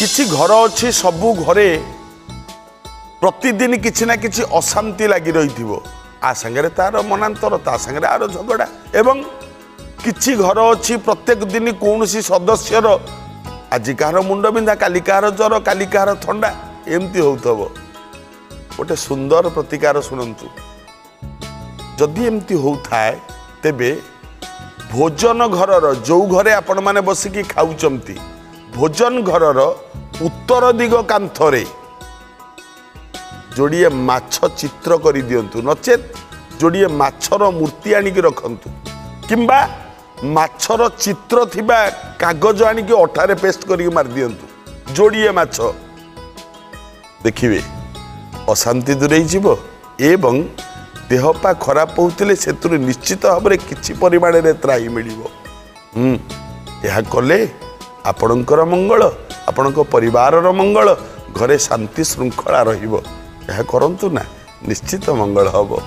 किछि घर अच्छी सबू घरे प्रतिदिन किछि ना किछि अशांति लगी रही आ संगे तार मनांतर ता संगे आर झगड़ा एवं किछि घर अच्छी प्रत्येक दिन कौन सी सदस्यर आज कह मुंड बिंधा काली कह ज्वर काली कह थंडा एमती हो गोटे सुंदर प्रतिकार शुणु जदि एमती होता तेबे भोजन घरर जो घरे आपण माने बसिकी खाउचंती भोजन घरर उत्तर दिग कांथरे जोड़िए माछ चित्र कर दिंतु नचेत जोड़िए माछर मूर्ति आनिक रखंतु किंबा माछर चित्र थिबा कागज आनिक अठारे पेस्ट करिक मार दिंतु जोड़िए माछ देखिए अशांति दूरेई जीवो एवं देहपा खराब होते से निश्चित भाव में किसी परिमाण में त्राही मिलिबो यह कले आपणकर मंगल आपण परिवार मंगल घरे शांति श्रृंखला रहिबो यह करंतु ना निश्चित मंगल हबो।